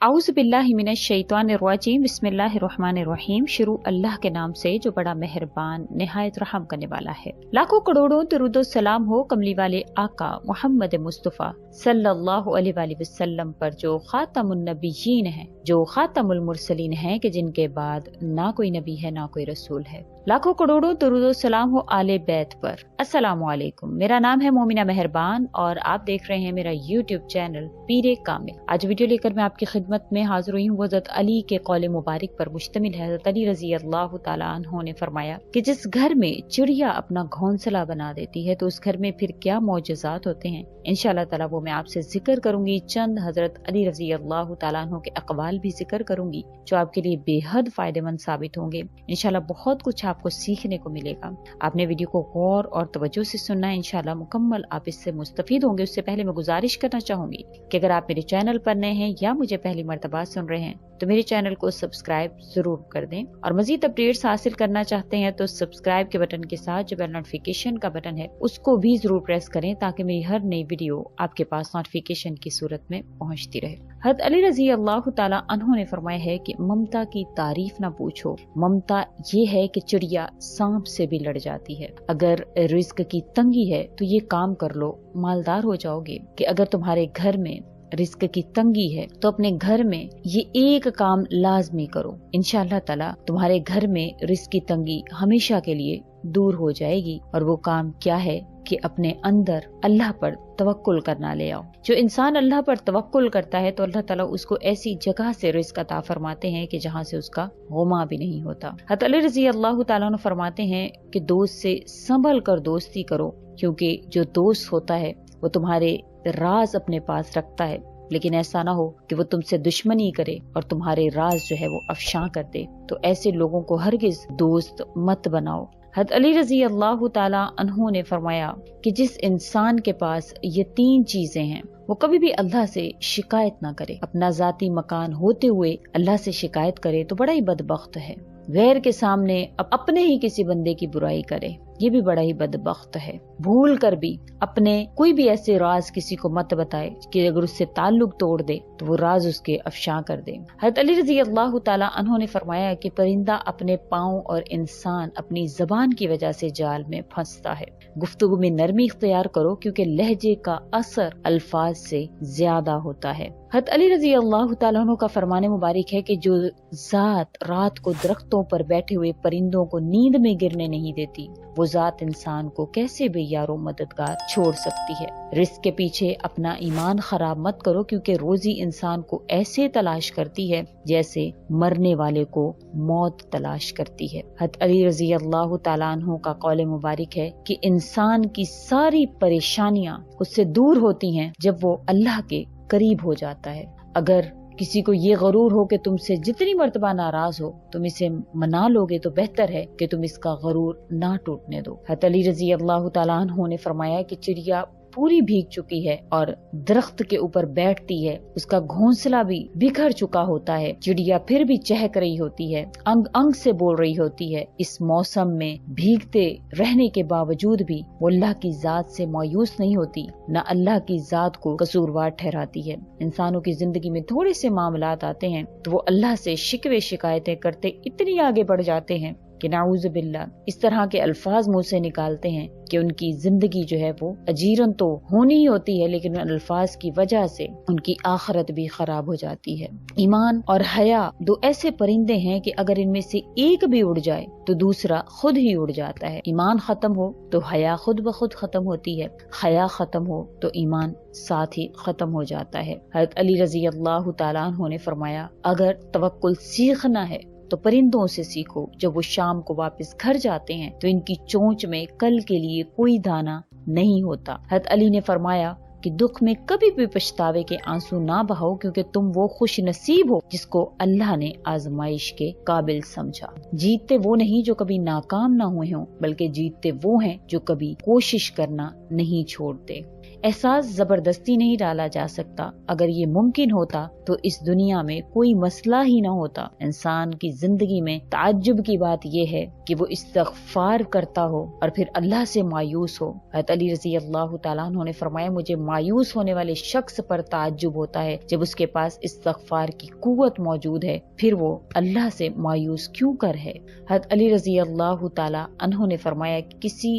औज़ु बिल्लाहि मिनश शैतानिर रजीम बिस्मिल्लाहिर्रहमानिर रहीम। शुरू अल्लाह के नाम से जो बड़ा मेहरबान निहायत रहम करने वाला है। लाखों करोड़ों दरूदो सलाम हो कमली वाले आका मोहम्मद मुस्तफ़ा सल्लल्लाहु अलैहि वसल्लम पर, जो खातमुन नबिय्यीन है, जो खातमुल मुरसलीन है, कि जिनके बाद ना कोई नबी है ना कोई रसूल है। लाखों करोड़ों दरूदो सलाम हो आले बैत पर। अस्सलामु अलैकुम। मेरा नाम है मोमिना मेहरबान और आप देख रहे हैं मेरा यूट्यूब चैनल पीरे कामिल। आज वीडियो लेकर मैं आपकी खिदमत में हाजिर हुई हूँ। हज़रत अली के कौल मुबारक पर मुश्तमिल है। हज़रत अली रज़ी अल्लाह तआला अन्हु ने फरमाया कि जिस घर में चिड़िया अपना घोंसला बना देती है तो उस घर में फिर क्या मौजज़ात होते हैं। इंशाअल्लाह ताला वो मैं आपसे जिक्र करूंगी। चंद हज़रत अली रज़ी अल्लाह तआला अन्हु के अक़वाल भी जिक्र करूंगी जो आपके लिए बेहद फायदेमंद साबित होंगे। इंशाअल्लाह बहुत कुछ आपको सीखने को मिलेगा। आपने वीडियो को गौर और तवज्जो से सुनना है। इंशाअल्लाह मुकम्मल आप इससे मुस्तफीद होंगे। उससे पहले मैं गुजारिश करना चाहूंगी कि अगर आप मेरे चैनल पर नए हैं या मुझे पहली मर्तबा सुन रहे हैं तो मेरे चैनल को सब्सक्राइब जरूर कर दें, और मजीद अपडेट्स हासिल करना चाहते हैं तो सब्सक्राइब के बटन के साथ जो बेल नोटिफिकेशन का बटन है उसको भी जरूर प्रेस करें ताकि मेरी हर नई वीडियो आपके पास नोटिफिकेशन की सूरत में पहुंचती रहे। हज़रत अली रज़ी अल्लाह तआला अन्हु ने फरमाया है कि ममता की तारीफ ना पूछो। ममता ये है कि चिड़िया सांप से भी लड़ जाती है। अगर रिस्क की तंगी है तो ये काम कर लो, मालदार हो जाओगे। कि अगर तुम्हारे घर में रिस्क की तंगी है तो अपने घर में ये एक काम लाजमी करो। इंशाअल्लाह ताला तुम्हारे घर में रिस्क की तंगी हमेशा के लिए दूर हो जाएगी। और वो काम क्या है कि अपने अंदर अल्लाह पर तवक्कुल करना ले आओ। जो इंसान अल्लाह पर तवक्कुल करता है तो अल्लाह ताला उसको ऐसी जगह से रिस्क अता फरमाते हैं कि जहाँ से उसका गुमा भी नहीं होता। हज़रत अली रज़ी अल्लाह तआला अन्हु फरमाते हैं कि दोस्त से संभल कर दोस्ती करो, क्योंकि जो दोस्त होता है वो तुम्हारे राज अपने पास रखता है, लेकिन ऐसा ना हो कि वो तुमसे दुश्मनी करे और तुम्हारे राज जो है वो अफशा कर दे। तो ऐसे लोगों को हरगिज दोस्त मत बनाओ। हज़रत अली रज़ी अल्लाह तआला अन्हु ने फरमाया कि जिस इंसान के पास ये तीन चीजें हैं वो कभी भी अल्लाह से शिकायत ना करे। अपना जाती मकान होते हुए अल्लाह से शिकायत करे तो बड़ा ही बदबख्त है। गैर के सामने अपने ही किसी बंदे की बुराई करे, ये भी बड़ा ही बदबख्त है। भूल कर भी अपने कोई भी ऐसे राज किसी को मत बताए कि अगर उससे ताल्लुक तोड़ दे तो वो राज उसके अफशा कर दे। हज़रत अली रज़ी अल्लाह तआला अन्हु ने फरमाया कि परिंदा अपने पाँव और इंसान अपनी जबान की वजह से जाल में फंसता है। गुफ्तगू में नरमी इख्तियार करो, क्योंकि लहजे का असर अल्फाज से ज्यादा होता है। हज़रत अली रज़ी अल्लाह तआला अन्हु का फरमाने मुबारक है कि जो जात रात को दरख्तों पर बैठे हुए परिंदों को नींद में गिरने नहीं देती, वो जात इंसान को कैसे भी यारो मददगार छोड़ सकती है। रिस्क के पीछे अपना ईमान खराब मत करो, क्योंकि रोजी इंसान को ऐसे तलाश करती है जैसे मरने वाले को मौत तलाश करती है। हज़रत अली रज़ी अल्लाह तआला अन्हु का कौल मुबारक है कि इंसान की सारी परेशानियां उससे दूर होती हैं जब वो अल्लाह के करीब हो जाता है। अगर किसी को ये गरूर हो कि तुमसे जितनी मर्तबा नाराज हो तुम इसे मना लोगे तो बेहतर है कि तुम इसका गरूर ना टूटने दो। हज़रत अली रज़ी अल्लाह तआला अन्हु ने फरमाया कि चिड़िया पूरी भीग चुकी है और दरख्त के ऊपर बैठती है, उसका घोंसला भी बिखर चुका होता है, चिड़िया फिर भी चहक रही होती है, अंग अंग से बोल रही होती है। इस मौसम में भीगते रहने के बावजूद भी वो अल्लाह की जात से मायूस नहीं होती, न अल्लाह की जात को कसूरवार ठहराती है। इंसानों की जिंदगी में थोड़े से मामलात आते हैं तो वो अल्लाह से शिकवे शिकायतें करते इतनी आगे बढ़ जाते हैं कि नाऊज़ु बिल्लाह इस तरह के अल्फाज मुंह से निकालते हैं कि उनकी जिंदगी जो है वो अजीरन तो होनी ही होती है, लेकिन उन अल्फाज की वजह से उनकी आखिरत भी खराब हो जाती है। ईमान और हया दो ऐसे परिंदे हैं कि अगर इनमें से एक भी उड़ जाए तो दूसरा खुद ही उड़ जाता है। ईमान खत्म हो तो हया खुद ब खुद खत्म होती है, हया खत्म हो तो ईमान साथ ही खत्म हो जाता है। हज़रत अली रज़ी अल्लाह तआला अन्हु ने फरमाया अगर तवक्कुल सीखना है तो परिंदों से सीखो। जब वो शाम को वापस घर जाते हैं तो इनकी चोंच में कल के लिए कोई दाना नहीं होता। हज़रत अली ने फरमाया कि दुख में कभी भी पछतावे के आंसू ना बहाओ, क्योंकि तुम वो खुश नसीब हो जिसको अल्लाह ने आजमाइश के काबिल समझा। जीतते वो नहीं जो कभी नाकाम ना हुए हों, बल्कि जीतते वो हैं जो कभी कोशिश करना नहीं छोड़ते। एहसास जबरदस्ती नहीं डाला जा सकता। अगर ये मुमकिन होता तो इस दुनिया में कोई मसला ही ना होता। इंसान की जिंदगी में ताज्जुब की बात यह है कि वो इस्तगफार करता हो और फिर अल्लाह से मायूस हो। हज़रत अली रज़ी अल्लाह तआला अन्हु ने फरमाया, मुझे मायूस होने वाले शख्स पर ताज्जुब होता है जब उसके पास इस्तगफार की कुव्वत मौजूद है, फिर वो अल्लाह से मायूस क्यों कर है। हज़रत अली रज़ी अल्लाह तआला अन्हु ने फरमाया, किसी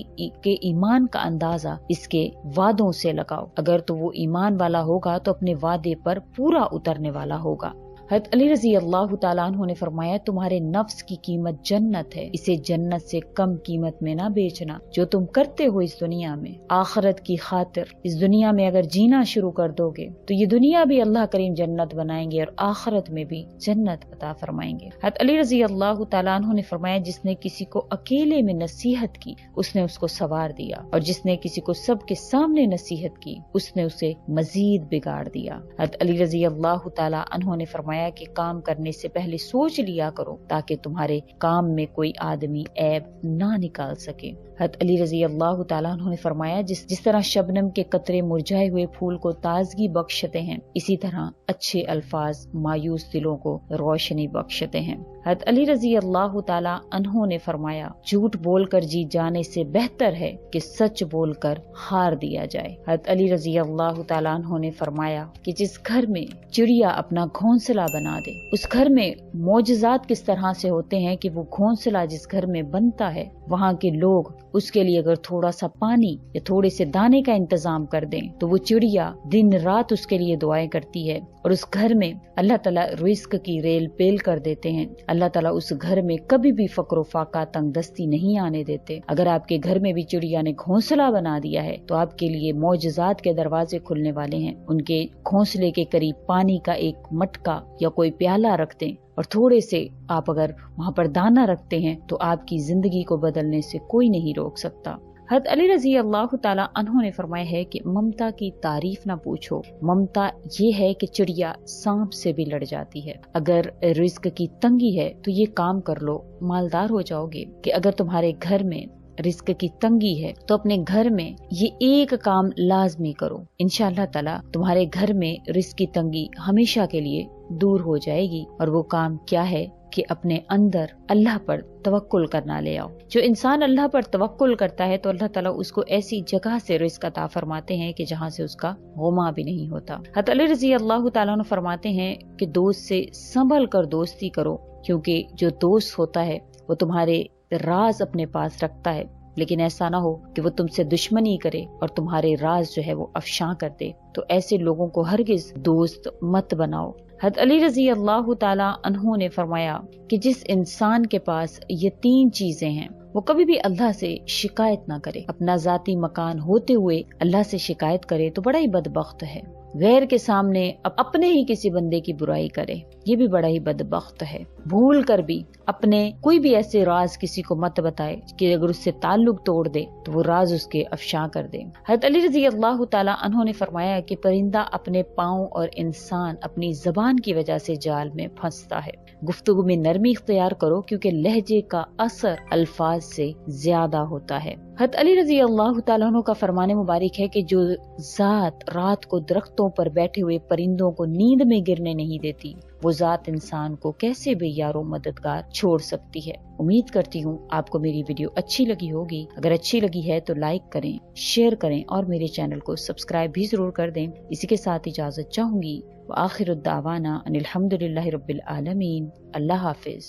के ईमान का अंदाजा इसके वादों से लगाओ। अगर तो वो ईमान वाला होगा तो अपने वादे पर पूरा उतरने वाला होगा। हज़रत अली रज़ी अल्लाह तआला अन्हु ने फरमाया, तुम्हारे नफ्स की कीमत जन्नत है, इसे जन्नत से कम कीमत में ना बेचना। जो तुम करते हो इस दुनिया में, आखिरत की खातिर इस दुनिया में अगर जीना शुरू कर दोगे तो ये दुनिया भी अल्लाह करीम जन्नत बनाएंगे और आखिरत में भी जन्नत अता फरमाएंगे। हज़रत अली रज़ी अल्लाह तआला अन्हु ने फरमाया, जिसने किसी को अकेले में नसीहत की उसने उसको सवार दिया, और जिसने किसी को सबके सामने नसीहत की उसने उसे मजीद बिगाड़ दिया। हज़रत अली रज़ी अल्लाह तआला अन्हु ने फरमाया कि काम करने से पहले सोच लिया करो ताकि तुम्हारे काम में कोई आदमी ऐब ना निकाल सके। हज़रत अली रज़ी अल्लाह तआला अन्हु ने फरमाया, जिस तरह शबनम के कतरे मुरझाए हुए फूल को ताजगी बख्शते हैं, इसी तरह अच्छे अल्फाज मायूस दिलों को रोशनी बख्शते हैं। हज़रत अली रज़ी अल्लाह तआला अन्हु ने फरमाया, झूठ बोलकर जीत जाने से बेहतर है कि सच बोलकर हार दिया जाए। हज़रत अली रज़ी अल्लाह तआला अन्हु ने फरमाया कि जिस घर में चिड़िया अपना घोंसला बना दे, उस घर में मौजज़ात किस तरह से होते हैं कि वो घोंसला जिस घर में बनता है वहाँ के लोग उसके लिए अगर थोड़ा सा पानी या थोड़े से दाने का इंतजाम कर दें तो वो चिड़िया दिन रात उसके लिए दुआएं करती है, और उस घर में अल्लाह ताला रिस्क की रेल पेल कर देते हैं। अल्लाह ताला उस घर में कभी भी फक्र फाका तंगदस्ती नहीं आने देते। अगर आपके घर में भी चिड़िया ने घोंसला बना दिया है तो आपके लिए मौजज़ात के दरवाजे खुलने वाले हैं। उनके घोंसले के करीब पानी का एक मटका या कोई प्याला रख दें और थोड़े से आप अगर वहाँ पर दाना रखते हैं तो आपकी जिंदगी को बदलने से कोई नहीं रोक सकता। हज़रत अली रज़ी अल्लाह तआला अन्हु ने फरमाया है कि ममता की तारीफ ना पूछो। ममता ये है कि चिड़िया सांप से भी लड़ जाती है। अगर रिस्क की तंगी है तो ये काम कर लो, मालदार हो जाओगे। कि अगर तुम्हारे घर में रिस्क की तंगी है तो अपने घर में ये एक काम लाजमी करो, इंशाअल्लाह ताला तुम्हारे घर में रिस्क की तंगी हमेशा के लिए दूर हो जाएगी। और वो काम क्या है कि अपने अंदर अल्लाह पर तवक्कुल करना ले आओ। जो इंसान अल्लाह पर तवक्कुल करता है तो अल्लाह ताला उसको ऐसी जगह से रिस्क अता फरमाते हैं कि जहाँ से उसका गुमा भी नहीं होता। हज़रत अली रज़ी अल्लाह तआला अन्हु फरमाते हैं कि दोस्त से संभल कर दोस्ती करो, क्योंकि जो दोस्त होता है वो तुम्हारे राज अपने पास रखता है, लेकिन ऐसा ना हो कि वो तुमसे दुश्मनी करे और तुम्हारे राज जो है वो अफशां कर दे। तो ऐसे लोगों को हरगिज दोस्त मत बनाओ। हज़रत अली रज़ी अल्लाह तआला अन्हु ने फरमाया कि जिस इंसान के पास ये 3 चीजें हैं वो कभी भी अल्लाह से शिकायत ना करे। अपना जाती मकान होते हुए अल्लाह से शिकायत करे तो बड़ा ही बदबख्त है। गैर के सामने अपने ही किसी बंदे की बुराई करे, ये भी बड़ा ही बदबख्त है। भूल कर भी अपने कोई भी ऐसे राज किसी को मत बताए कि अगर उससे ताल्लुक तोड़ दे तो वो राज उसके अफशा कर दे। हज़रत अली रज़ी अल्लाह तआला अन्हु ने फरमाया कि परिंदा अपने पाँव और इंसान अपनी जबान की वजह से जाल में फंसता है। गुफ्तगू में नरमी इख्तियार करो, क्योंकि लहजे का असर अल्फाज से ज्यादा होता है। हज़रत अली रज़ी अल्लाह तआला अन्हु का फरमाने मुबारक है कि जो जात रात को दरख्तों पर बैठे हुए परिंदों को नींद में गिरने नहीं देती, वो जात इंसान को कैसे भी यारो मददगार छोड़ सकती है। उम्मीद करती हूँ आपको मेरी वीडियो अच्छी लगी होगी। अगर अच्छी लगी है तो लाइक करें, शेयर करें और मेरे चैनल को सब्सक्राइब भी जरूर कर दें। इसी के साथ इजाजत चाहूंगी। व आखिरुद्दावाना अनिल हम्दुलिल्लाहि रब्बिल आलमीन। अल्लाह हाफिज।